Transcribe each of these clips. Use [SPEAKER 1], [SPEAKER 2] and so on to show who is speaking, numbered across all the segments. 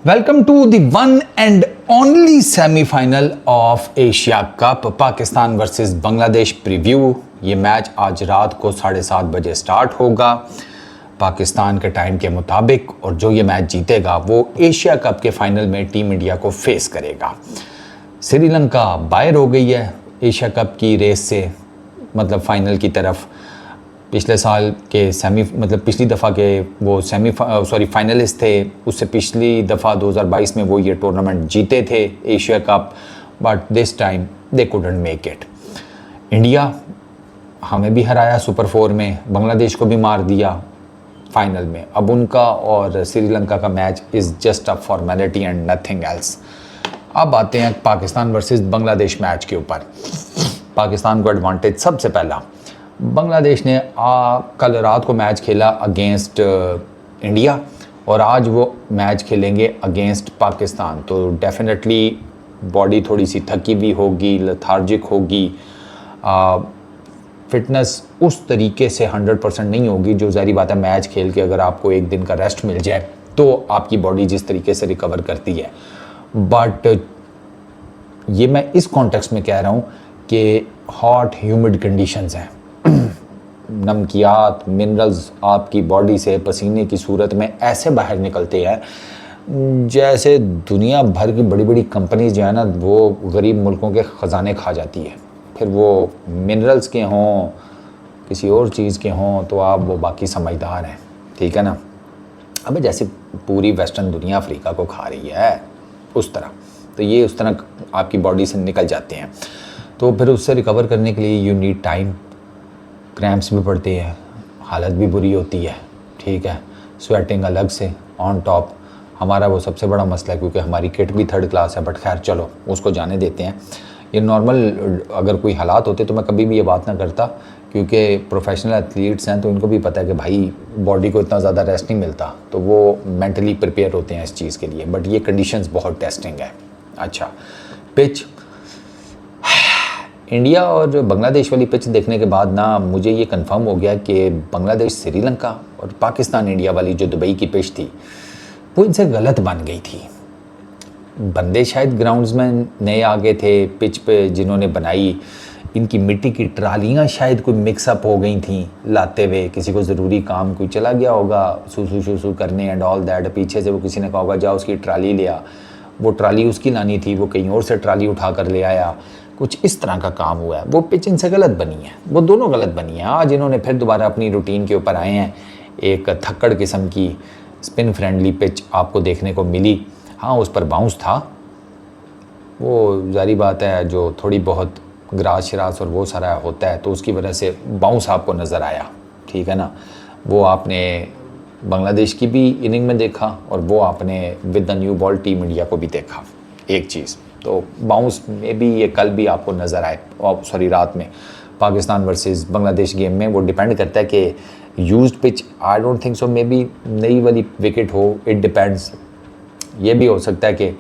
[SPEAKER 1] Welcome to the one and only semifinal of Asia Cup Pakistan versus Bangladesh preview. ये match आज रात को 7:30 बजे स्टार्ट होगा पाकिस्तान के टाइम के मुताबिक, और जो ये मैच जीतेगा वो एशिया कप के फाइनल में टीम इंडिया को फेस करेगा। श्रीलंका बाहर हो गई है एशिया कप की रेस से, मतलब फाइनल की तरफ। पिछले साल के पिछली दफ़ा के वो फाइनलिस्ट थे, उससे पिछली दफ़ा 2022 में वो ये टूर्नामेंट जीते थे Asia cup, but this time they couldn't make it. India हमें भी हराया सुपर 4 में, बांग्लादेश को भी मार दिया फाइनल में। अब उनका और श्रीलंका का match is just a formality and nothing else. अब आते हैं पाकिस्तान वर्सेस बांग्लादेश मैच के ऊपर। पाकिस्तान को एडवांटेज सबसे पहला। बांग्लादेश ने कल रात को मैच खेला अगेंस्ट इंडिया, और आज वो मैच खेलेंगे अगेंस्ट पाकिस्तान, तो डेफिनेटली बॉडी थोड़ी सी थकी हुई होगी, लथार्जिक होगी, फिटनेस उस तरीके से 100% नहीं होगी जो ज़ाहिर बात है मैच खेल के अगर आपको एक दिन का रेस्ट मिल जाए तो आपकी बॉडी जिस तरीके से रिकवर करती है। बट ये मैं इस कॉन्टेक्स्ट में कह रहा हूँ कि हॉट ह्यूमिड कंडीशंस हैं, नमकियात मिनरल्स आपकी बॉडी से पसीने की सूरत में ऐसे बाहर निकलते हैं जैसे दुनिया भर की बड़ी बड़ी कंपनीज जो है ना वो गरीब मुल्कों के ख़जाने खा जाती है। फिर वो मिनरल्स के हों किसी और चीज़ के हों तो आप वो बाकी समझदार हैं, ठीक है ना। अब जैसे पूरी वेस्टर्न दुनिया अफ्रीका को खा रही है उस तरह, तो ये उस तरह आपकी बॉडी से निकल जाते हैं। तो फिर उससे रिकवर करने के लिए यू नीड टाइम। क्रैम्प्स भी पड़ती है, हालत भी बुरी होती है, ठीक है। स्वेटिंग अलग से ऑन टॉप। हमारा वो सबसे बड़ा मसला है क्योंकि हमारी किट भी 3rd क्लास है, बट खैर चलो उसको जाने देते हैं। ये नॉर्मल अगर कोई हालात होते तो मैं कभी भी ये बात ना करता, क्योंकि प्रोफेशनल एथलीट्स हैं तो इनको भी पता है कि भाई बॉडी को इतना ज़्यादा रेस्ट नहीं मिलता, तो वो मेंटली प्रिपेयर होते हैं इस चीज़ के लिए। बट ये कंडीशंस बहुत टेस्टिंग है। अच्छा, पिच इंडिया और बांग्लादेश वाली पिच देखने के बाद ना मुझे ये कंफर्म हो गया कि बांग्लादेश श्रीलंका और पाकिस्तान इंडिया वाली जो दुबई की पिच थी वो इनसे गलत बन गई थी। बंदे शायद ग्राउंड्समैन नए आ गए थे पिच पे जिन्होंने बनाई, इनकी मिट्टी की ट्रालियाँ शायद कोई मिक्सअप हो गई थी लाते हुए, किसी को ज़रूरी काम कोई चला गया होगा सूसू करने एंड ऑल दैट, पीछे से वो किसी ने कहा होगा जाओ उसकी ट्राली ले आ, वो ट्राली उसकी लानी थी, वो कहीं और से ट्राली उठा कर ले आया, कुछ इस तरह का काम हुआ है। वो पिच इनसे गलत बनी है, वो दोनों गलत बनी है। आज इन्होंने फिर दोबारा अपनी रूटीन के ऊपर आए हैं, एक थक्कड़ किस्म की स्पिन फ्रेंडली पिच आपको देखने को मिली। हाँ, उस पर बाउंस था, वो जारी बात है जो थोड़ी बहुत ग्रास शरास और वो सारा होता है तो उसकी वजह से बाउंस आपको नज़र आया, ठीक है ना। वो आपने बांग्लादेश की भी इनिंग में देखा और वो आपने with the new ball team India को भी देखा एक चीज़, तो बाउंस में भी ये कल भी आपको नज़र आए, रात में पाकिस्तान वर्सेस बांग्लादेश गेम में। वो डिपेंड करता है कि used pitch, I don't think so, may be नई वाली विकेट हो, इट डिपेंड्स। ये भी हो सकता है कि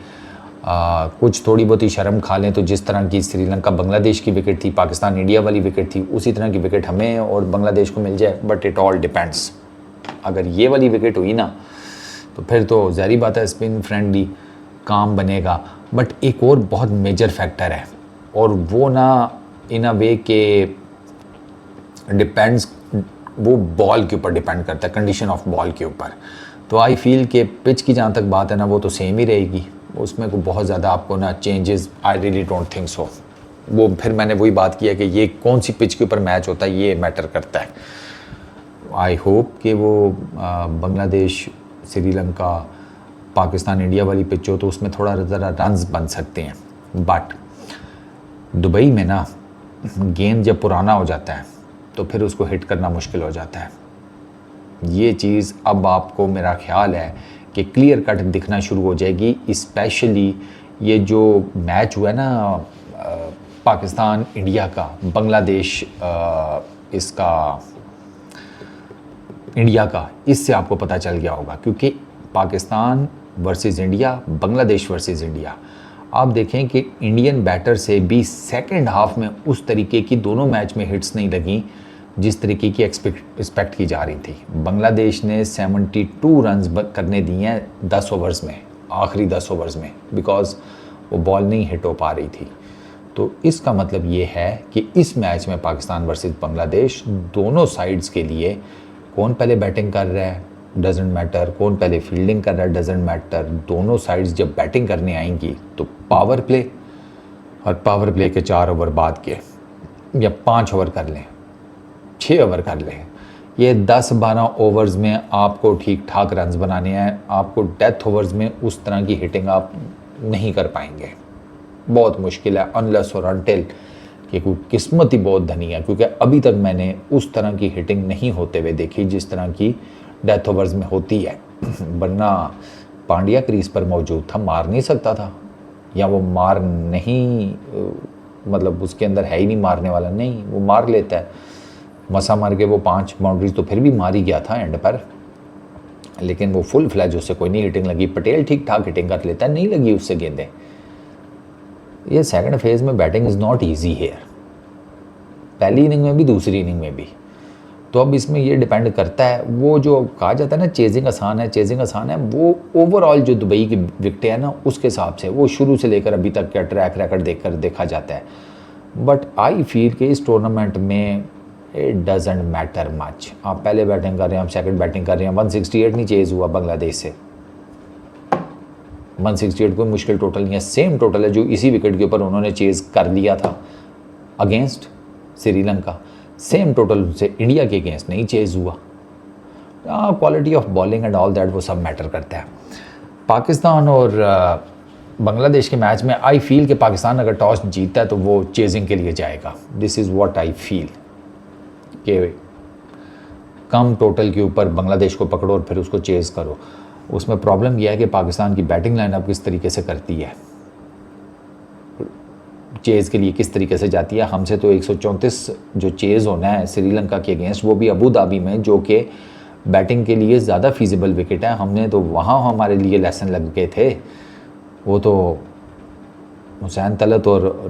[SPEAKER 1] कुछ थोड़ी बहुत ही शर्म खा लें तो जिस तरह की श्रीलंका बांग्लादेश की विकेट थी, पाकिस्तान इंडिया वाली विकेट थी, उसी तरह की विकेट हमें और बांग्लादेश को मिल जाए। But it all depends. अगर ये वाली विकेट हुई ना तो फिर तो ज़ाहिर बात है स्पिन फ्रेंडली काम बनेगा। बट एक और बहुत मेजर फैक्टर है, और वो ना इन अ वे के डिपेंड्स, वो बॉल के ऊपर डिपेंड करता है, कंडीशन ऑफ बॉल के ऊपर। तो आई फील कि पिच की जहाँ तक बात है ना वो तो सेम ही रहेगी, उसमें को बहुत ज़्यादा आपको ना changes I really don't think so. वो फिर मैंने वही बात किया कि ये कौन सी पिच के ऊपर मैच होता है ये मैटर करता है। आई होप कि वो बांग्लादेश श्रीलंका पाकिस्तान इंडिया वाली पिच हो तो उसमें थोड़ा ज़रा रन्स बन सकते हैं। बट दुबई में ना गेंद जब पुराना हो जाता है तो फिर उसको हिट करना मुश्किल हो जाता है। ये चीज़ अब आपको मेरा ख्याल है कि क्लियर कट दिखना शुरू हो जाएगी, स्पेशली ये जो मैच हुआ है ना पाकिस्तान इंडिया का, बांग्लादेश इसका इंडिया का, इससे आपको पता चल गया होगा। क्योंकि Pakistan versus India, Bangladesh versus India, आप देखें कि इंडियन बैटर से भी सेकंड हाफ में उस तरीके की दोनों मैच में हिट्स नहीं लगी जिस तरीके की एक्सपेक्ट की जा रही थी। बांग्लादेश ने 72 रन्स करने दिए हैं 10 ओवर्स में, आखिरी 10 ओवर्स में, बिकॉज वो बॉल नहीं हिट हो पा रही थी। तो इसका मतलब ये है कि इस मैच में पाकिस्तान वर्सेस बांग्लादेश, दोनों साइड्स के लिए कौन पहले बैटिंग कर रहा है डजेंट मैटर, कौन पहले फील्डिंग कर रहा है डजेंट मैटर। दोनों साइड्स जब बैटिंग करने आएंगी तो पावर प्ले, और पावर प्ले के 4 ओवर बाद के, या 5 ओवर कर लें, 6 ओवर कर लें, ये 10-12 ओवर्स में आपको ठीक ठाक रन्स बनाने हैं। आपको डेथ ओवर्स में उस तरह की हिटिंग आप नहीं कर पाएंगे, बहुत मुश्किल है, अनलेस और अनटिल कि कोई किस्मत ही बहुत धनी है, क्योंकि अभी तक मैंने उस तरह की हिटिंग नहीं होते हुए देखी जिस तरह की डेथ ओवर्स में होती है। वरना पांड्या क्रीज पर मौजूद था, मार नहीं सकता था, या वो मार नहीं, मतलब उसके अंदर है ही नहीं मारने वाला, नहीं वो मार लेता है, मसा मार के वो 5 बाउंड्रीज तो फिर भी मार ही गया था एंड पर, लेकिन वो फुल फ्लैज उससे कोई नहीं हिटिंग लगी। पटेल ठीक ठाक हिटिंग कर लेता है, नहीं लगी उससे गेंदें। ये सेकंड फेज में batting is not easy here, पहली इनिंग में भी दूसरी इनिंग में भी। तो अब इसमें ये डिपेंड करता है, वो जो कहा जाता है ना चेजिंग आसान है, चेजिंग आसान है, वो ओवरऑल जो दुबई की विकेटें हैं ना उसके हिसाब से, वो शुरू से लेकर अभी तक का ट्रैक रिकॉर्ड देखकर देखा जाता है। बट आई फील कि इस टूर्नामेंट में इट डजेंट मैटर मच। आप पहले बैटिंग कर रहे हैं, आप सेकंड बैटिंग कर रहे हैं, 168 नहीं चेज हुआ बांग्लादेश से, 168 कोई मुश्किल टोटल नहीं है, सेम टोटल है जो इसी विकेट के ऊपर उन्होंने चेज कर लिया था अगेंस्ट श्रीलंका। सेम टोटल से इंडिया के अगेंस्ट नहीं चेज हुआ। Quality of bowling and all that वो सब मैटर करता है। पाकिस्तान और बांग्लादेश के मैच में आई फील कि पाकिस्तान अगर टॉस जीतता है तो वो चेजिंग के लिए जाएगा। This is what I feel कि कम टोटल के ऊपर बांग्लादेश को पकड़ो और फिर उसको चेज़ करो। उसमें प्रॉब्लम यह है कि पाकिस्तान की बैटिंग लाइनअप किस तरीके से करती है, चेज़ के लिए किस तरीके से जाती है। हमसे तो 134 जो चेज़ होना है श्रीलंका के अगेंस्ट, वो भी अबू धाबी में, जो कि बैटिंग के लिए ज़्यादा फीजिबल विकेट है। हमने तो वहाँ हमारे लिए लेसन लग गए थे। वो तो हुसैन तलत और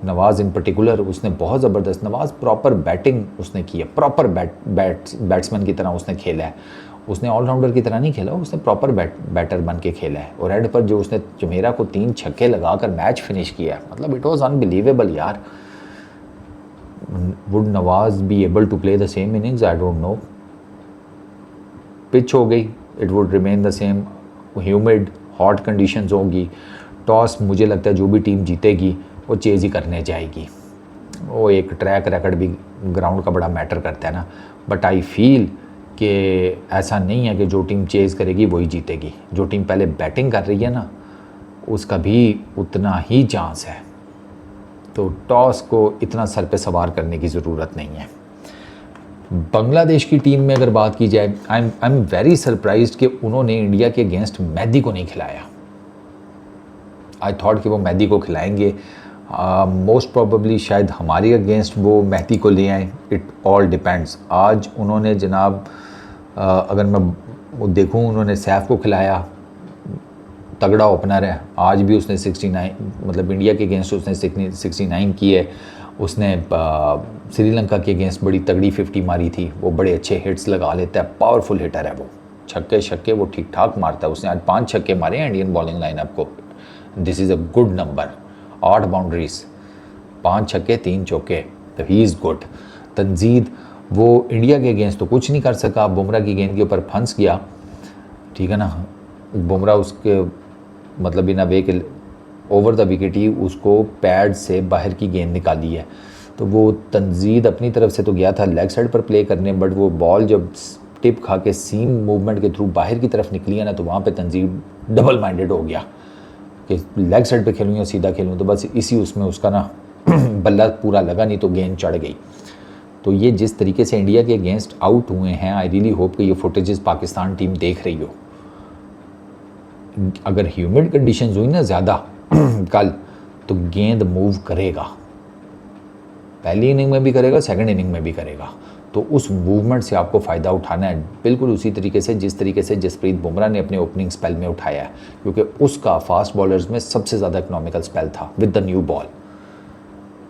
[SPEAKER 1] नवाज़ इन पर्टिकुलर, उसने बहुत ज़बरदस्त, नवाज़ प्रॉपर बैटिंग उसने की है, प्रॉपर बैट्समैन की तरह उसने खेला है। उसने ऑलराउंडर की तरह नहीं खेला, उसने प्रॉपर बैटर बन के खेला है। और एंड पर जो उसने जमेरा को 3 छक्के लगाकर मैच फिनिश किया है, मतलब इट वाज अनबिलीवेबल यार। Would Nawaz be able to play the same innings? I don't know. Pitch हो गई, it would remain the same, humid hot conditions होगी। टॉस मुझे लगता है जो भी टीम जीतेगी वो चेज़ ही करने जाएगी। वो एक ट्रैक रिकॉर्ड भी ग्राउंड का बड़ा मैटर करता है ना। बट आई फील कि ऐसा नहीं है कि जो टीम चेज़ करेगी वही जीतेगी। जो टीम पहले बैटिंग कर रही है ना उसका भी उतना ही चांस है। तो टॉस को इतना सर पे सवार करने की ज़रूरत नहीं है। बांग्लादेश की टीम में अगर बात की जाए, आई एम वेरी सरप्राइज्ड कि उन्होंने इंडिया के अगेंस्ट मेहदी को नहीं खिलाया। आई थॉट कि वो मेहदी को खिलाएंगे। मोस्ट प्रोबेबली शायद हमारे अगेंस्ट वो मेहदी को ले आएँ। It all depends. आज उन्होंने जनाब अगर मैं देखूं, उन्होंने सैफ को खिलाया, तगड़ा ओपनर है। आज भी उसने 69, मतलब इंडिया के अगेंस्ट उसने 69 की है। उसने श्रीलंका के अगेंस्ट बड़ी तगड़ी 50 मारी थी। वो बड़े अच्छे हिट्स लगा लेता है, पावरफुल हिटर है वो, छक्के वो ठीक ठाक मारता है। उसने आज 5 छक्के मारे हैं इंडियन बॉलिंग लाइनअप को। This is a good number. 8 boundaries, 5 छक्के 3 चौके, तो ही इज़ गुड। तंजीद वो इंडिया के अगेंस्ट तो कुछ नहीं कर सका, बुमराह की गेंद के ऊपर फंस गया, ठीक है ना। बुमराह उसके मतलब इन अ वे के ओवर द विकेट ही उसको पैड से बाहर की गेंद निकाली है। तो वो तंजीद अपनी तरफ से तो गया था लेग साइड पर प्ले करने, बट वो बॉल जब टिप खा के सीम मूवमेंट के थ्रू बाहर की तरफ निकली है ना, तो वहाँ पे तंजीद डबल माइंडेड हो गया कि लेग साइड पे खेलूँ या सीधा खेलूँ। तो बस इसी उसमें उसका ना बल्ला पूरा लगा, नहीं तो गेंद चढ़ गई। तो ये जिस तरीके से इंडिया के अगेंस्ट आउट हुए हैं, आई रियली होप कि ये फुटेजेस पाकिस्तान टीम देख रही हो। अगर ह्यूमिड कंडीशंस हुई ना ज़्यादा कल, तो गेंद मूव करेगा, पहली इनिंग में भी करेगा, सेकंड इनिंग में भी करेगा। तो उस मूवमेंट से आपको फ़ायदा उठाना है, बिल्कुल उसी तरीके से जिस तरीके से जसप्रीत बुमराह ने अपने ओपनिंग स्पेल में उठाया है, क्योंकि उसका फास्ट बॉलर्स में सबसे ज़्यादा इकोनॉमिकल स्पेल था with the new ball.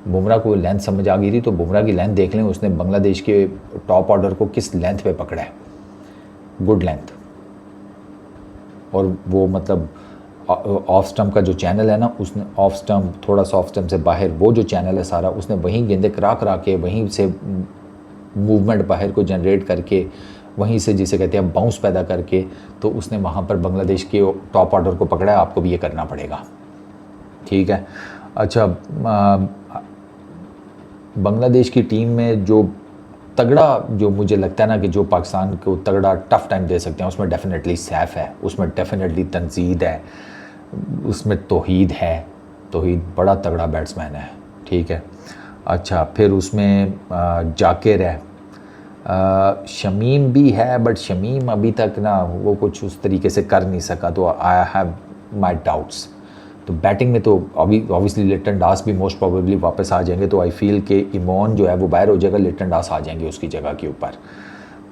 [SPEAKER 1] Bumrah को लेंथ समझ आ गई थी, तो बुमराह की लेंथ देख लें, उसने बांग्लादेश के टॉप ऑर्डर को किस लेंथ पे पकड़ा है, गुड लेंथ। और वो मतलब ऑफ स्टम्प का जो चैनल है ना, उसने ऑफ स्टम्प, थोड़ा सा ऑफ स्टम्प से बाहर वो जो चैनल है सारा, उसने वहीं गेंदे करा करा के वहीं से मूवमेंट बाहर को जनरेट करके वहीं से जिसे कहते हैं बाउंस पैदा करके, तो उसने वहाँ पर बांग्लादेश के टॉप ऑर्डर को पकड़ा है। आपको भी ये करना पड़ेगा, ठीक है। अच्छा, बांग्लादेश की टीम में जो तगड़ा, जो मुझे लगता है ना कि जो पाकिस्तान को तगड़ा टफ टाइम दे सकते हैं, उसमें डेफिनेटली सैफ है, उसमें डेफिनेटली तंजीद है, उसमें तौहीद है। तौहीद बड़ा तगड़ा बैट्समैन है, ठीक है। अच्छा, फिर उसमें जाकिर है, शमीम भी है, बट शमीम अभी तक ना वो कुछ उस तरीके से कर नहीं सका, तो आई हैव माई डाउट्स। तो बैटिंग में तो अभी ऑब्वियसली लिटन दास भी मोस्ट प्रोबेबली वापस आ जाएंगे, तो आई फील कि इमोन जो है वो बाहर हो जाएगा, लिटन दास आ जाएंगे उसकी जगह के ऊपर।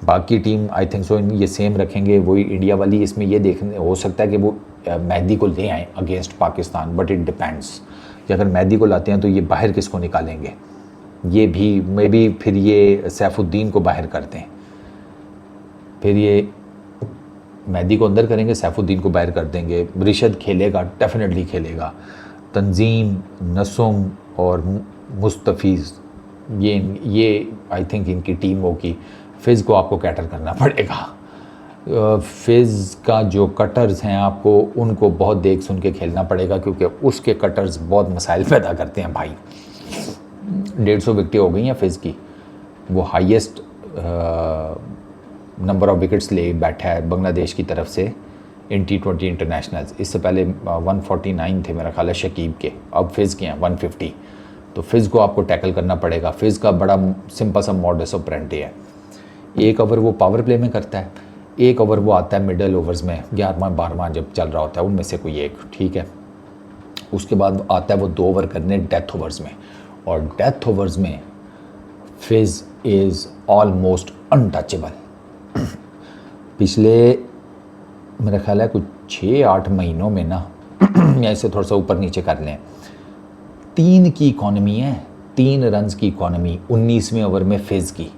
[SPEAKER 1] बाकी टीम आई थिंक सो ये सेम रखेंगे, वही इंडिया वाली। इसमें ये देखने हो सकता है कि वो मेहदी को ले आएँ against Pakistan, but it depends कि अगर मेहदी को लाते हैं तो ये बाहर किसको निकालेंगे, ये भी मे बी फिर ये सैफुद्दीन को बाहर करते हैं, फिर ये मेहदी को अंदर करेंगे, सैफुद्दीन को बाहर कर देंगे। रिशद खेलेगा, डेफिनेटली खेलेगा। तंजीम, नसुम और मुस्तफ़ीज़, ये आई थिंक इनकी टीम होगी। फिज़ को आपको कैटर करना पड़ेगा। फिज़ का जो कटर्स हैं आपको उनको बहुत देख सुन के खेलना पड़ेगा, क्योंकि उसके कटर्स बहुत मसाइल पैदा करते हैं भाई। 150 विकेटें हो गई हैं फिज़ की, वो हाईएस्ट नंबर ऑफ़ विकेट्स ले बैठा है बांग्लादेश की तरफ से इन T20 इंटरनेशनल्स। इससे पहले 149 थे मेरा ख्याल है शकीब के, अब फिज़ के हैं 150। तो फिज़ को आपको टैकल करना पड़ेगा। फिज़ का बड़ा सिंपल सा मॉडस ऑपरेंडी है, 1 ओवर वो पावर प्ले में करता है, 1 ओवर वो आता है मिडल ओवर्स में, 11वां 12वां जब चल रहा होता है उनमें से कोई एक, ठीक है। उसके बाद आता है वो 2 ओवर करने डेथ ओवर्स में, और डेथ ओवर्स में फिज़ इज़ ऑलमोस्ट अनटचेबल। पिछले मेरा ख्याल है कुछ 6-8 महीनों में ना या इसे थोड़ा सा ऊपर नीचे कर लें, 3 की इकॉनमी है, 3 रन्स की इकॉनमी 19वें ओवर में फिज़ की।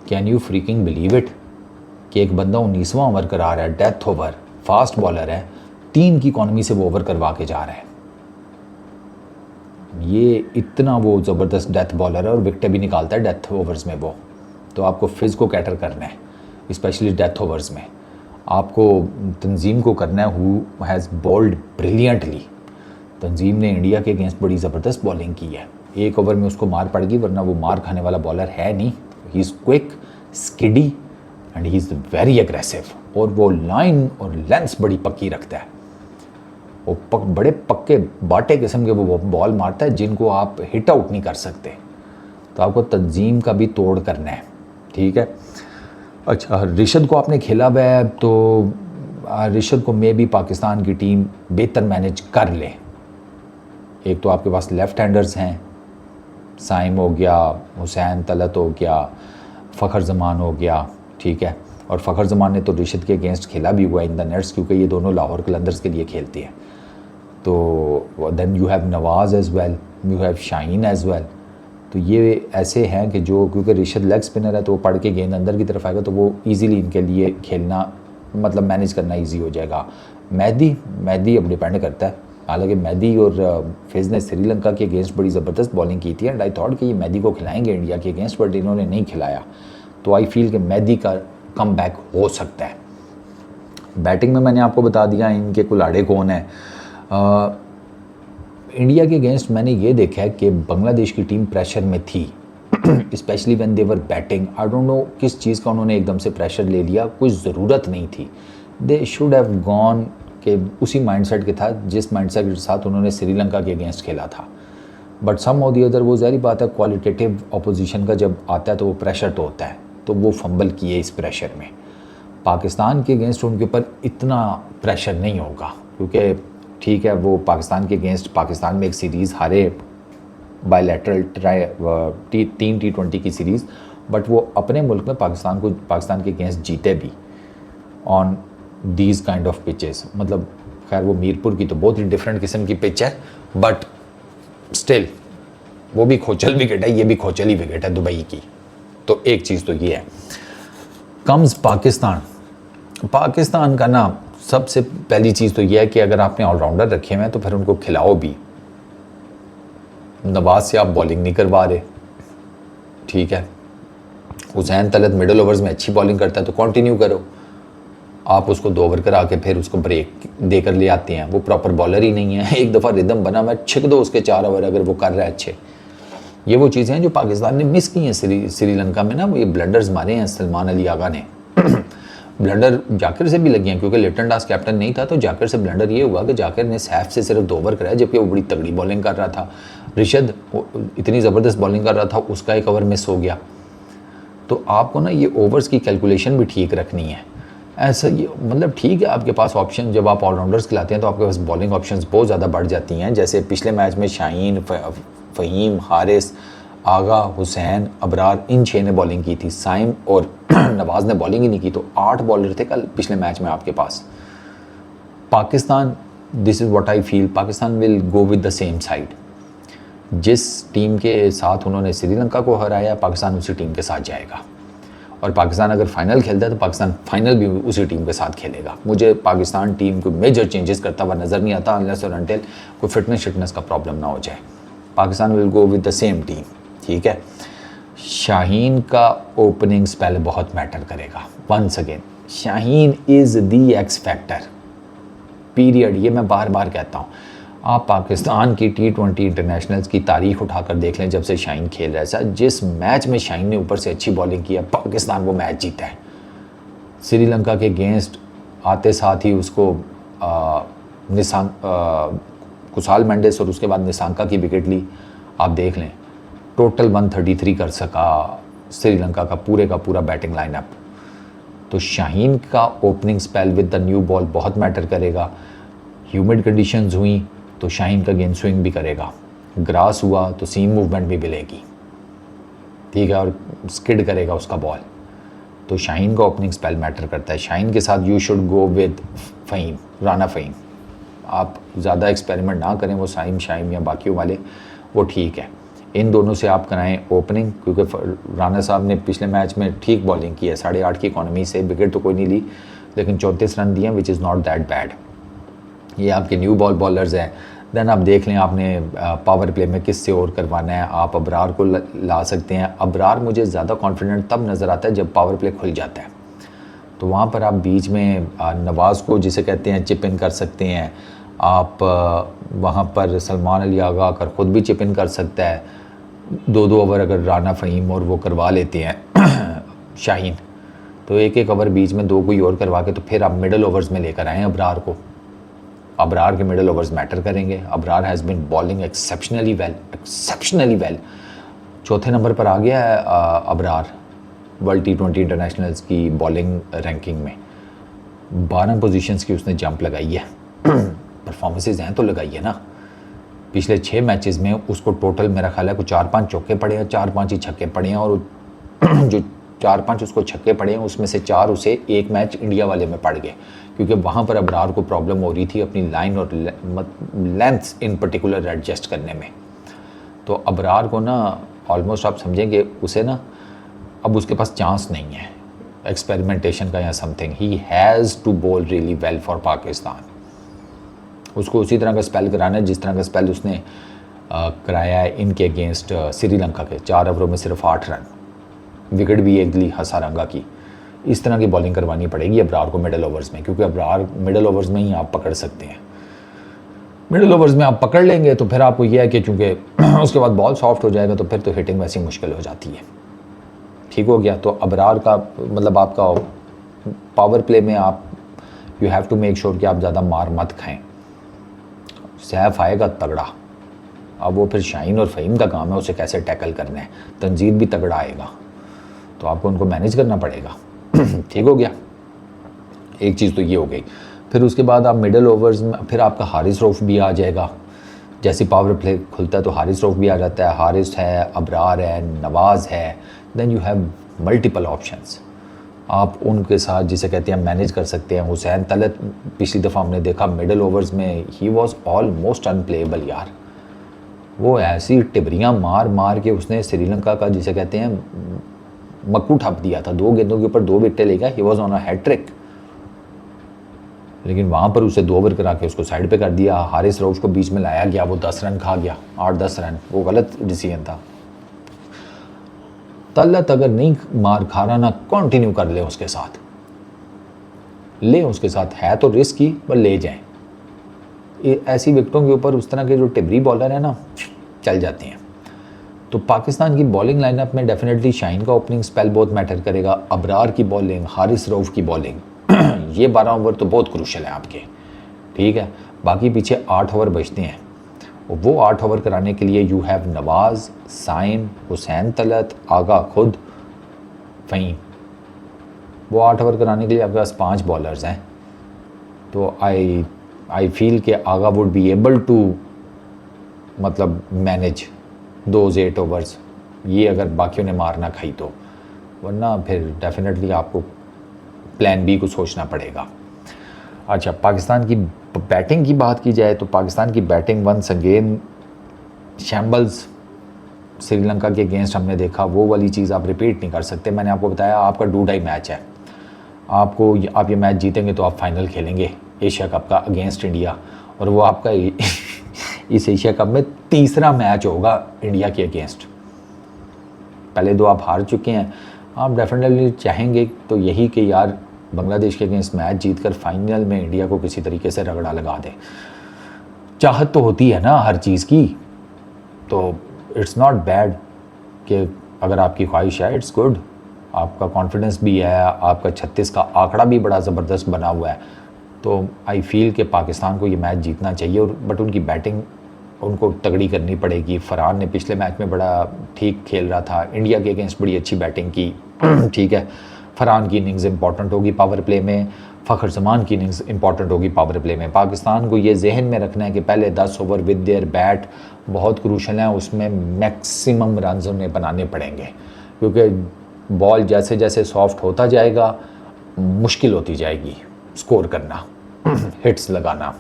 [SPEAKER 1] Can you freaking believe it कि एक बंदा 19वां ओवर करा रहा है, डेथ ओवर, फास्ट बॉलर है, 3 की इकॉनमी से वो ओवर करवा के जा रहा है। ये इतना वो ज़बरदस्त डेथ बॉलर है और विकेटें भी निकालता है डेथ ओवर्स में वो। तो आपको फिज़ को कैटर करना है, स्पेशली डेथ ओवर्स में। आपको तंजीम को करना है, हु हैज़ बॉल्ड ब्रिलियंटली। तंजीम ने इंडिया के अगेंस्ट बड़ी ज़बरदस्त बॉलिंग की है, 1 ओवर में उसको मार पड़ गई, वरना वो मार खाने वाला बॉलर है नहीं। He is quick, skiddy and he is very aggressive, और वो लाइन और लेंथ बड़ी पक्की रखता है। वो बड़े पक्के बाटे किस्म के वो बॉल मारता है जिनको आप हिट आउट नहीं कर सकते। तो आपको तंजीम का भी तोड़ करना है, ठीक है। अच्छा, रिशद को आपने खेला हुआ है, तो रिशद को मे भी पाकिस्तान की टीम बेहतर मैनेज कर ले। एक तो आपके पास लेफ़्ट हैंडर्स हैं, साइम हो गया, हुसैन तलत हो गया, फ़खर ज़मान हो गया, ठीक है। और फ़खर ज़मान ने तो रिशद के अगेंस्ट खेला भी हुआ इन द नेट्स, क्योंकि ये दोनों लाहौर कलंदर्स के लिए खेलती हैं। तो then you have Nawaz as well, you have Shaheen as well. तो ये ऐसे हैं कि जो, क्योंकि रिशद लेग स्पिनर है तो वो पढ़ के गेंद अंदर की तरफ आएगा, तो वो ईज़िली इनके लिए खेलना मतलब मैनेज करना ईजी हो जाएगा। मेहदी अब डिपेंड करता है। हालांकि मेहदी और फिज़ ने श्रीलंका के अगेंस्ट बड़ी ज़बरदस्त बॉलिंग की थी, एंड आई थॉट कि ये मेहदी को खिलाएंगे इंडिया के अगेंस्ट, बट इन्होंने नहीं खिलाया। तो आई फील कि मेहदी का कम बैक हो सकता है। बैटिंग में मैंने आपको बता दिया इनके कुलाड़े कौन है। इंडिया के अगेंस्ट मैंने ये देखा है कि बांग्लादेश की टीम प्रेशर में थी, specially when they were batting. I don't no किस चीज़ का उन्होंने एकदम से प्रेशर ले लिया, कोई ज़रूरत नहीं थी। दे शुड हैव गॉन के उसी माइंडसेट के था जिस माइंडसेट के साथ उन्होंने श्रीलंका के अगेंस्ट खेला था। But some of the other, वो ज़ाहिर बात है क्वालिटेटिव अपोजिशन का जब आता है तो वो प्रेशर तो होता है, तो वो फंबल किए इस प्रेशर में। पाकिस्तान के अगेंस्ट उनके ऊपर इतना प्रेशर नहीं होगा, क्योंकि ठीक है वो पाकिस्तान के अगेंस्ट पाकिस्तान में एक सीरीज़ हारे, बायलैटरल 3 T20 की सीरीज़, बट वो अपने मुल्क में पाकिस्तान के अगेंस्ट जीते भी on these kind of pitches. मतलब खैर वो मीरपुर की तो बहुत ही डिफरेंट किस्म की पिच है, बट स्टिल वो भी खोचल विकेट है, ये भी खोचल ही विकेट है दुबई की। तो एक चीज़ तो ये है। कम्स पाकिस्तान का ना सबसे पहली चीज़ तो यह है कि अगर आपने ऑलराउंडर रखे हुए हैं तो फिर उनको खिलाओ भी। नवाज से आप बॉलिंग नहीं करवा रहे, ठीक है। हुसैन तलत मिडल ओवर्स में अच्छी बॉलिंग करता है तो कंटिन्यू करो। आप उसको 2 ओवर करा के फिर उसको ब्रेक देकर ले आते हैं, वो प्रॉपर बॉलर ही नहीं है। एक दफ़ा रिदम बना, मैं छिक दो उसके 4 ओवर अगर वो कर रहा है अच्छे। ये वो चीज़ें हैं जो पाकिस्तान ने मिस की हैं श्रीलंका में ना, वो ये ब्लंडर्स मारे हैं सलमान अली आगा ने। ब्लंडर जाकिर से भी लगे हैं क्योंकि लिटन दास कैप्टन नहीं था, तो जाकिर से ब्लंडर ये हुआ कि जाकिर ने सैफ से सिर्फ 2 ओवर कराया, जबकि वो बड़ी तगड़ी बॉलिंग कर रहा था। रिशद इतनी ज़बरदस्त बॉलिंग कर रहा था, उसका 1 ओवर मिस हो गया। तो आपको ना ये ओवर्स की कैलकुलेशन भी ठीक रखनी है। ऐसा ये मतलब ठीक है, आपके पास ऑप्शन जब आप ऑलराउंडर्स खिलाते हैं तो आपके पास बॉलिंग ऑप्शंस बहुत ज़्यादा बढ़ जाती हैं। जैसे पिछले मैच में शाहीन, फ़हीम, हारिस, आगा, हुसैन, अबरार, इन 6 ने बॉलिंग की थी। साइम और नवाज़ ने बॉलिंग ही नहीं की, तो 8 बॉलर थे कल पिछले मैच में आपके पास। Pakistan, this is what I feel, Pakistan will go with the same side. जिस टीम के साथ उन्होंने श्रीलंका को हराया, पाकिस्तान उसी टीम के साथ जाएगा। और पाकिस्तान अगर फाइनल खेलता है तो पाकिस्तान फाइनल भी उसी टीम के साथ खेलेगा। मुझे पाकिस्तान टीम को मेजर चेंजेस करता हुआ नज़र नहीं आता, अनलेस और अनटिल कोई फिटनेस का प्रॉब्लम ना हो जाए। Pakistan will go with the same team, ठीक है। शाहीन का ओपनिंग स्पेल बहुत मैटर करेगा। Once again, Shaheen is the X factor, period. ये मैं बार बार कहता हूँ। आप पाकिस्तान की T20 इंटरनेशनल्स की तारीख उठाकर देख लें, जब से शाहीन खेल रहा है सर, जिस मैच में शाहीन ने ऊपर से अच्छी बॉलिंग की है, पाकिस्तान वो मैच जीता है। श्रीलंका के अगेंस्ट आते साथ ही उसको कुसाल मेंडिस और उसके बाद निसांका की विकेट ली। आप देख लें, टोटल 133 कर सका श्रीलंका का पूरा बैटिंग लाइनअप। तो शाहीन का opening spell with the new ball बहुत मैटर करेगा। ह्यूमिड कंडीशंस हुई तो शाहीन का गेंद स्विंग भी करेगा, ग्रास हुआ तो सीम मूवमेंट भी मिलेगी, ठीक है, और स्किड करेगा उसका बॉल। तो शाहीन का ओपनिंग स्पेल मैटर करता है। शाहीन के साथ you should go with Faheem, Rana Faheem. आप ज़्यादा एक्सपेरिमेंट ना करें, वो शाहीम या बाकियों वाले, वो ठीक है। इन दोनों से आप कराएं ओपनिंग, क्योंकि राना साहब ने पिछले मैच में ठीक बॉलिंग की है, 8.5 की इकॉनमी से, विकेट तो कोई नहीं ली, लेकिन 34 रन दिए, which is not that bad. ये आपके न्यू बॉल बॉलर्स हैं। देन आप देख लें आपने पावर प्ले में किससे और करवाना है। आप अबरार को ला सकते हैं। अबरार मुझे ज़्यादा कॉन्फिडेंट तब नज़र आता है जब पावर प्ले खुल जाता है, तो वहाँ पर आप बीच में नवाज़ को, जिसे कहते हैं, चिप इन कर सकते हैं। आप वहाँ पर सलमान अली आगा आकर ख़ुद भी चिप इन कर सकता है। 2-2 ओवर अगर राना फ़हीम और वो करवा लेते हैं शाहीन, तो 1-1 ओवर बीच में 2 कोई और करवा के तो फिर आप मिडल ओवर्स में लेकर आएँ अबरार को। अबरार के मिडल ओवर्स मैटर करेंगे। Abrar has been bowling exceptionally well. चौथे नंबर पर आ गया है अबरार वर्ल्ड T20 इंटरनेशनल्स की बॉलिंग रैंकिंग में। 12 पोजीशंस की उसने जंप लगाई है। परफॉर्मेंसेज हैं तो लगाई है ना। पिछले 6 मैचेस में उसको टोटल मेरा ख्याल है कुछ 4-5 चौके पड़े हैं, 4-5 ही छक्के पड़े हैं, और जो 4-5 उसको छक्के पड़े हैं उसमें से 4 उसे एक मैच इंडिया वाले में पड़ गए, क्योंकि वहाँ पर अबरार को प्रॉब्लम हो रही थी अपनी लाइन और लेंथ इन पर्टिकुलर एडजस्ट करने में। तो अबरार को ना ऑलमोस्ट आप समझेंगे उसे ना अब उसके पास चांस नहीं है एक्सपेरिमेंटेशन का या something. He has to bowl really well for Pakistan. उसको उसी तरह का स्पेल कराना है जिस तरह का स्पेल उसने कराया है इनके अगेंस्ट श्रीलंका के। 4 ओवरों में सिर्फ 8 रन, विकेट भी एक ली हसारंगा की। इस तरह की बॉलिंग करवानी पड़ेगी अबरार को मिडल ओवर्स में, क्योंकि अबरार मिडल ओवर्स में ही आप पकड़ सकते हैं। मिडल ओवर्स में आप पकड़ लेंगे तो फिर आपको यह है कि चूँकि उसके बाद बॉल सॉफ्ट हो जाएगा तो फिर तो हिटिंग वैसी मुश्किल हो जाती है। ठीक हो गया। तो अबरार का मतलब आपका पावर प्ले में आप you have to make sure कि आप ज़्यादा मार मत खाएं। सैफ आएगा तगड़ा, अब वो फिर शाहीन और फ़हीम का काम है उसे कैसे टैकल करना है। तंजीद भी तगड़ा आएगा, तो आपको उनको मैनेज करना पड़ेगा। ठीक हो गया। एक चीज़ तो ये हो गई। फिर उसके बाद आप मिडल ओवर्स में फिर आपका हारिस रऊफ़ भी आ जाएगा। जैसे पावर प्ले खुलता है तो हारिस रऊफ़ भी आ जाता है। हारिस है, अबरार है, नवाज़ है। Then you have multiple options. आप उनके साथ जिसे कहते हैं मैनेज कर सकते हैं। हुसैन तलत पिछली दफ़ा हमने देखा मिडल ओवर्स में ही वॉज ऑलमोस्ट अनप्लेएबल यार। वो ऐसी टिबरियाँ मार मार के उसने श्रीलंका का जिसे कहते हैं मक्कू ठप दिया था। 2 गेंदों के ऊपर 2 विकेटें लेगा। He was on a hat trick. लेकिन वहाँ पर उसे 2 ओवर करा के उसको साइड पे कर दिया। हारिस रऊफ को बीच में लाया गया, वो 10 रन खा गया, 8-10 रन, वो गलत डिसीजन था। तलत अगर नहीं मार खा रहा ना, कंटिन्यू कर ले उसके साथ, है तो रिस्क ही, पर ले जाएं। ऐसी विकेटों के ऊपर उस तरह के जो टिबरी बॉलर है ना, चल जाते हैं। तो पाकिस्तान की बॉलिंग लाइनअप में डेफिनेटली शाहीन का ओपनिंग स्पेल बहुत मैटर करेगा, अबरार की बॉलिंग, हारिस रऊफ की बॉलिंग ये 12 ओवर तो बहुत क्रूशल है आपके, ठीक है। बाकी पीछे 8 ओवर बचते हैं, और वो 8 ओवर कराने के लिए यू हैव नवाज़, साइम, हुसैन तलत, आगा खुद, फ़हीम। वो 8 ओवर कराने के लिए आपके पास 5 बॉलर्स हैं। तो आई फील कि आगा वुड बी एबल टू मतलब मैनेज दोज 8 ओवर्स, ये अगर बाकियों ने मार ना खाई तो, वरना फिर डेफिनेटली आपको प्लान बी को सोचना पड़ेगा। अच्छा, पाकिस्तान की बैटिंग की बात की जाए तो पाकिस्तान की batting once again shambles Sri Lanka के अगेंस्ट हमने देखा, वो वाली चीज़ आप रिपीट नहीं कर सकते। मैंने आपको बताया आपका 2-2.5 मैच है, आप ये मैच जीतेंगे तो आप फाइनल खेलेंगे एशिया कप का अगेंस्ट इंडिया, और वो आपका इस एशिया कप में तीसरा मैच होगा इंडिया के अगेंस्ट। पहले 2 आप हार चुके हैं, आप डेफिनेटली चाहेंगे तो यही कि यार बांग्लादेश के अगेंस्ट मैच जीतकर फाइनल में इंडिया को किसी तरीके से रगड़ा लगा दे। चाहत तो होती है ना हर चीज़ की, तो इट्स नॉट बैड कि अगर आपकी ख्वाहिश है, इट्स गुड। आपका कॉन्फिडेंस भी है, आपका 36 का आंकड़ा भी बड़ा ज़बरदस्त बना हुआ है, तो आई फील कि पाकिस्तान को ये मैच जीतना चाहिए। और बट उनकी बैटिंग उनको तगड़ी करनी पड़ेगी। फरहान ने पिछले मैच में बड़ा ठीक खेल रहा था, इंडिया के अगेंस्ट बड़ी अच्छी बैटिंग की ठीक है। फरहान की इनिंग्स इंपॉर्टेंट होगी पावर प्ले में, फ़खर जमान की इनिंग्स इंपॉर्टेंट होगी पावर प्ले में। पाकिस्तान को ये जहन में रखना है कि पहले 10 ओवर विद देयर बैट बहुत क्रूशल हैं, उसमें मैक्सिमम रन्स उन्हें बनाने पड़ेंगे, क्योंकि बॉल जैसे जैसे सॉफ्ट होता जाएगा मुश्किल होती जाएगी स्कोर करना हिट्स लगाना।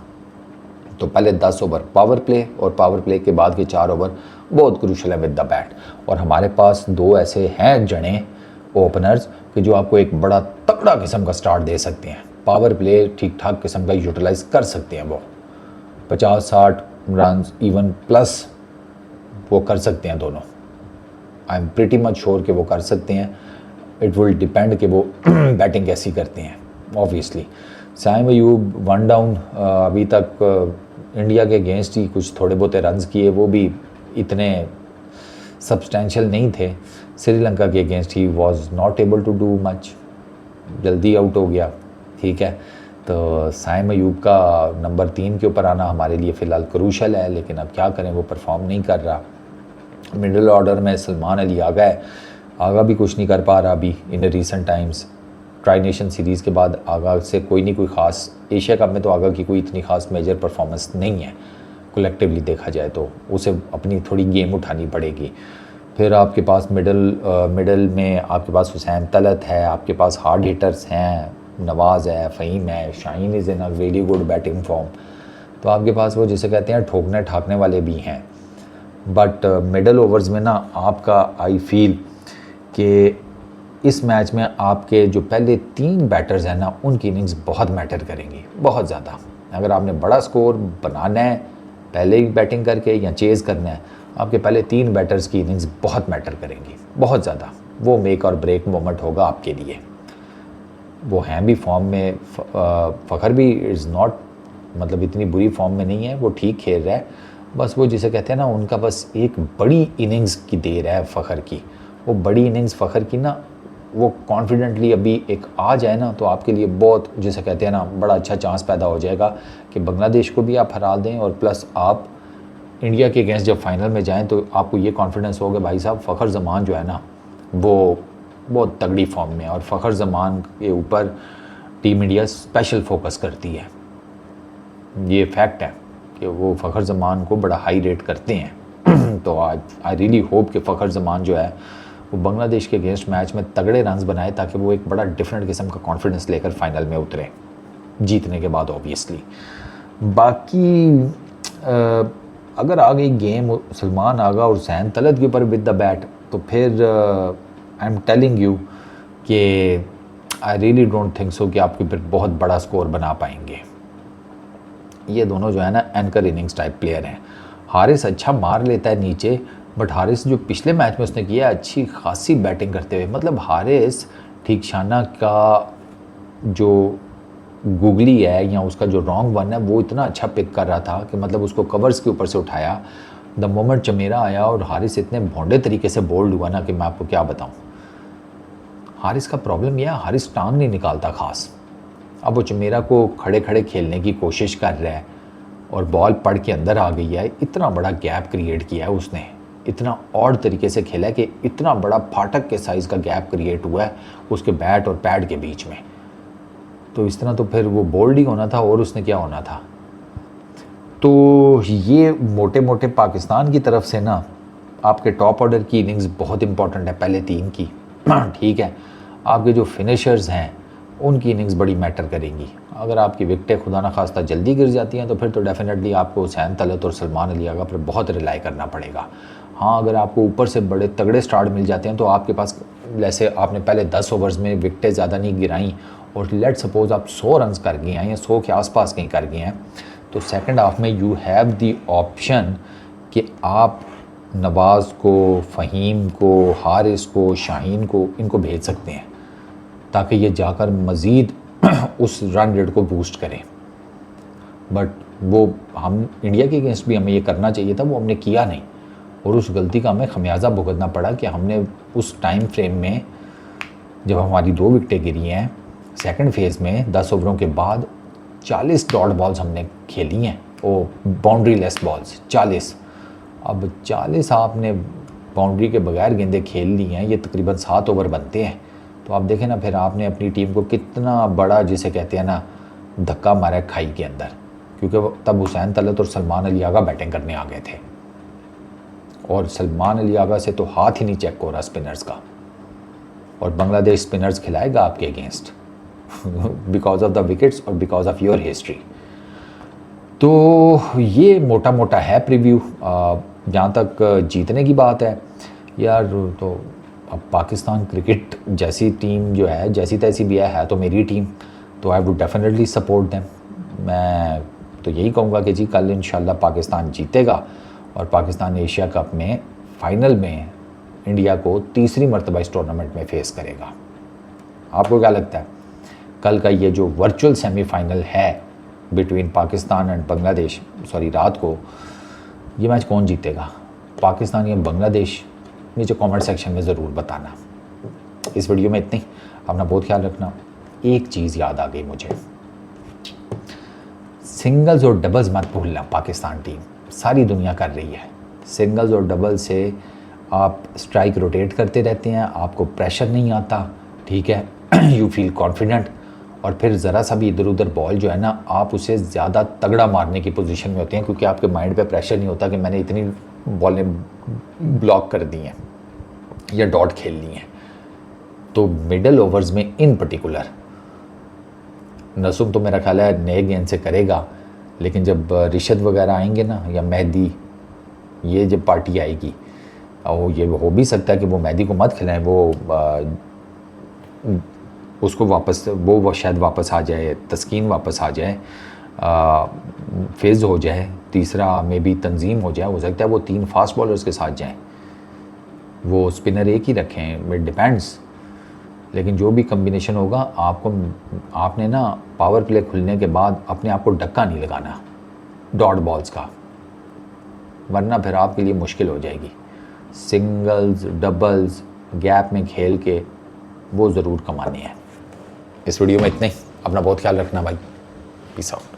[SPEAKER 1] तो पहले 10 ओवर पावर प्ले, और पावर प्ले के बाद के 4 ओवर बहुत क्रूशल है विद द बैट। और हमारे पास 2 ऐसे हैं जने ओपनर्स कि जो आपको एक बड़ा तगड़ा किस्म का स्टार्ट दे सकते हैं। पावर प्ले ठीक ठाक किस्म का यूटिलाइज कर सकते हैं, वो 50-60 रन इवन प्लस वो कर सकते हैं दोनों। I am pretty much sure कि वो कर सकते हैं। इट विल डिपेंड कि वो बैटिंग कैसी करते हैं ऑब्वियसली। साइम अयूब 1 डाउन अभी तक इंडिया के अगेंस्ट ही कुछ थोड़े बहुत रन्स किए, वो भी इतने सब्सटेंशियल नहीं थे। श्रीलंका के against he was not able to do much, जल्दी आउट हो गया, ठीक है। तो साइम अयूब का नंबर 3 के ऊपर आना हमारे लिए फ़िलहाल क्रूशल है, लेकिन अब क्या करें, वो परफॉर्म नहीं कर रहा। मिडिल ऑर्डर में सलमान अली आ गए, आगा भी कुछ नहीं कर पा रहा अभी in recent times. Tri nation series के बाद आगा से कोई खास, एशिया कप में तो आगा की कोई इतनी खास मेजर परफॉर्मेंस नहीं है कलेक्टिवली देखा जाए, तो उसे अपनी थोड़ी गेम उठानी पड़ेगी। फिर आपके पास मिडल में आपके पास हुसैन तलत है, आपके पास हार्ड हिटर्स हैं, नवाज़ है, फ़हीम है, Shaheen is in a very good batting form. तो आपके पास वो जिसे कहते हैं ठोकने ठाकने वाले भी हैं। बट मिडल ओवर्स में ना आपका आई फील कि इस मैच में आपके जो पहले 3 बैटर्स हैं ना, उनकी इनिंग्स बहुत मैटर करेंगी, बहुत ज़्यादा। अगर आपने बड़ा स्कोर बनाना है पहले ही बैटिंग करके या चेज़ करना है, आपके पहले 3 बैटर्स की इनिंग्स बहुत मैटर करेंगी, बहुत ज़्यादा। वो मेक और ब्रेक मोमेंट होगा आपके लिए। वो हैं भी फॉर्म में, फ़खर भी इज़ नॉट मतलब इतनी बुरी फॉर्म में नहीं है, वो ठीक खेल रहा है। बस वो जिसे कहते हैं ना, उनका बस एक बड़ी इनिंग्स की देर है फ़खर की। वो बड़ी इनिंग्स फ़खर की ना, वो कॉन्फिडेंटली अभी एक आ जाए ना, तो आपके लिए बहुत जिसे कहते हैं ना, बड़ा अच्छा चांस पैदा हो जाएगा कि बांग्लादेश को भी आप हरा दें, और प्लस आप इंडिया के अगेंस्ट जब फाइनल में जाएं तो आपको ये कॉन्फिडेंस होगा भाई साहब फ़खर ज़मान जो है ना, वो बहुत तगड़ी फॉर्म में है। और फ़खर ज़मान के ऊपर टीम इंडिया स्पेशल फोकस करती है, ये फैक्ट है कि वो फ़खर ज़मान को बड़ा हाई रेट करते हैं। तो आई रियली होप कि फ़खर ज़मान जो है वो बांग्लादेश के अगेंस्ट मैच में तगड़े रन्स बनाए, ताकि वो एक बड़ा डिफरेंट किस्म का कॉन्फिडेंस लेकर फाइनल में उतरे जीतने के बाद ऑब्वियसली। बाकी अगर आ गई गेम सलमान आगा और हुसैन तलत के ऊपर विद द बैट, तो फिर आई एम टेलिंग यू कि I really don't think so कि आप फिर बहुत बड़ा स्कोर बना पाएंगे। ये दोनों जो है ना एंकर इनिंग्स टाइप प्लेयर हैं। हारिस अच्छा मार लेता है नीचे, बट हारिस जो पिछले मैच में उसने किया अच्छी खासी बैटिंग करते हुए, मतलब हारिस ठीकशाना का जो गूगली है या उसका जो रॉन्ग वन है वो इतना अच्छा पिक कर रहा था कि मतलब उसको कवर्स के ऊपर से उठाया। द मोमेंट चमेरा आया और हारिस इतने भोंडे तरीके से बोल्ड हुआ ना कि मैं आपको क्या बताऊं। हारिस का प्रॉब्लम यह है, हारिस टांग नहीं निकालता खास। अब वो चमेरा को खड़े खड़े खेलने की कोशिश कर रहा है और बॉल पड़ के अंदर आ गई है। इतना बड़ा गैप क्रिएट किया है उसने, इतना ऑड तरीके से खेला है कि इतना बड़ा फाटक के साइज़ का गैप क्रिएट हुआ है उसके बैट और पैड के बीच में। तो इस तरह तो फिर वो बोल्ड ही होना था और उसने क्या होना था। तो ये मोटे मोटे पाकिस्तान की तरफ से ना आपके टॉप ऑर्डर की इनिंग्स बहुत इंपॉर्टेंट है, पहले 3 की ठीक है। आपके जो फिनिशर्स हैं उनकी इनिंग्स बड़ी मैटर करेंगी। अगर आपकी विकटें खुदा न खास्ता जल्दी गिर जाती हैं तो फिर तो डेफिनेटली आपको हुसैन तलत और सलमान अली आगा पर बहुत रिलाई करना पड़ेगा। हाँ, अगर आपको ऊपर से बड़े तगड़े स्टार्ट मिल जाते हैं तो आपके पास, जैसे आपने पहले 10 ओवर्स में विकटें ज़्यादा नहीं गिराई और लेट सपोज आप 100 रन कर गए हैं या 100 के आसपास कहीं कर गए हैं, तो सेकंड हाफ में यू हैव दी ऑप्शन कि आप नवाज़ को, फ़हीम को, हारिस को, शाहीन को, इनको भेज सकते हैं ताकि ये जाकर मज़ीद उस रन रेट को बूस्ट करें। बट वो हम इंडिया के अगेंस्ट भी हमें ये करना चाहिए था, वो हमने किया नहीं और उस गलती का हमें खमियाजा भुगतना पड़ा कि हमने उस टाइम फ्रेम में जब हमारी 2 विकटें गिरी हैं सेकंड फेज़ में 10 ओवरों के बाद 40 डॉट बॉल्स हमने खेली हैं, वो बाउंड्री लेस बॉल्स 40। अब 40 आपने बाउंड्री के बगैर गेंदें खेल ली हैं, ये तकरीबन 7 ओवर बनते हैं। तो आप देखें ना फिर आपने अपनी टीम को कितना बड़ा, जिसे कहते हैं ना, धक्का मारा खाई के अंदर, क्योंकि तब हुसैन तलत और सलमान अली आगा बैटिंग करने आ गए थे और सलमान अली आगा से तो हाथ ही नहीं चेक हो रहा स्पिनर्स का, और बांग्लादेश स्पिनर्स खिलाएगा आपके against because of the wickets और बिकॉज ऑफ योर हिस्ट्री। तो ये मोटा मोटा है प्रीव्यू। जहाँ तक जीतने की बात है यार, तो अब पाकिस्तान क्रिकेट जैसी टीम जो है, जैसी तैसी भी है तो मेरी टीम, तो I would definitely support them. मैं तो यही कहूँगा कि जी कल इंशाल्लाह पाकिस्तान जीतेगा और पाकिस्तान एशिया कप में फ़ाइनल में इंडिया को तीसरी मरतबा इस टूर्नामेंट में फेस करेगा। आपको क्या लगता है कल का ये जो वर्चुअल सेमीफाइनल है between Pakistan and Bangladesh, sorry रात को, ये मैच कौन जीतेगा, पाकिस्तान या बांग्लादेश? नीचे कमेंट सेक्शन में ज़रूर बताना। इस वीडियो में इतनी, अपना बहुत ख्याल रखना। एक चीज़ याद आ गई मुझे, सिंगल्स और डबल्स मत भूलना। पाकिस्तान टीम सारी दुनिया कर रही है, सिंगल्स और डबल से आप स्ट्राइक रोटेट करते रहते हैं, आपको प्रेशर नहीं आता, ठीक है यू फील कॉन्फिडेंट, और फिर ज़रा सा भी इधर उधर बॉल जो है ना, आप उसे ज़्यादा तगड़ा मारने की पोजीशन में होते हैं क्योंकि आपके माइंड पे प्रेशर नहीं होता कि मैंने इतनी बॉलें ब्लॉक कर दी हैं या डॉट खेल ली हैं। तो मिडल ओवर्स में इन पर्टिकुलर नसूम तो मेरा ख्याल है नए गेंद से करेगा, लेकिन जब रिशद वगैरह आएंगे ना या मेहदी, ये जब पार्टी आएगी, और ये हो भी सकता है कि वो मेहदी को मत खिलाएं, वो उसको वापस वो शायद वापस आ जाए, तस्कीन वापस आ जाए, फेज़ हो जाए, तीसरा में भी तंजीम हो जाए, हो सकता है वो 3 फास्ट बॉलर्स के साथ जाएं, वो स्पिनर एक ही रखें, इट डिपेंड्स। लेकिन जो भी कम्बिनेशन होगा आपने ना पावर प्ले खुलने के बाद अपने आप को धक्का नहीं लगाना डॉट बॉल्स का, वरना फिर आपके लिए मुश्किल हो जाएगी। सिंगल्स डबल्स गैप में खेल के वो ज़रूर कमानी है। इस वीडियो में इतने ही, अपना बहुत ख्याल रखना भाई, पीस आउट।